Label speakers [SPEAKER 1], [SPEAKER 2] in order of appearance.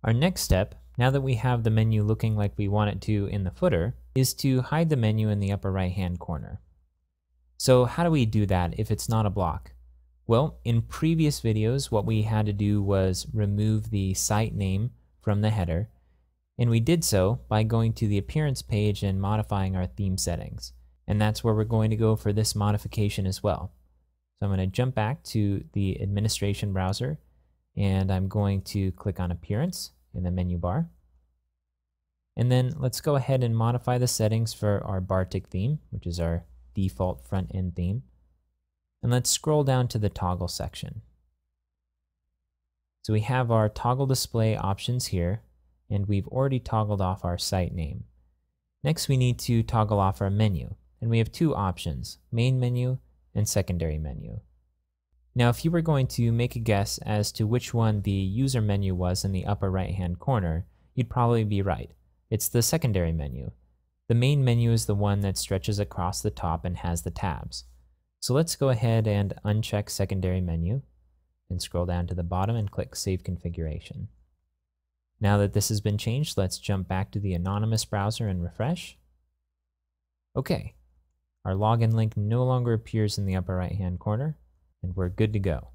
[SPEAKER 1] Our next step, now that we have the menu looking like we want it to in the footer, is to hide the menu in the upper right-hand corner. So how do we do that if it's not a block? Well, in previous videos, what we had to do was remove the site name from the header, and we did so by going to the appearance page and modifying our theme settings. And that's where we're going to go for this modification as well. So I'm going to jump back to the administration browser, and I'm going to click on Appearance in the menu bar. And then let's go ahead and modify the settings for our Bartik theme, which is our default front-end theme. And let's scroll down to the toggle section. So we have our toggle display options here, and we've already toggled off our site name. Next, we need to toggle off our menu, and we have two options, main menu and secondary menu. Now, if you were going to make a guess as to which one the user menu was in the upper right-hand corner, you'd probably be right. It's the secondary menu. The main menu is the one that stretches across the top and has the tabs. So let's go ahead and uncheck secondary menu and scroll down to the bottom and click Save Configuration. Now that this has been changed, let's jump back to the anonymous browser and refresh. Okay, our login link no longer appears in the upper right-hand corner, and we're good to go.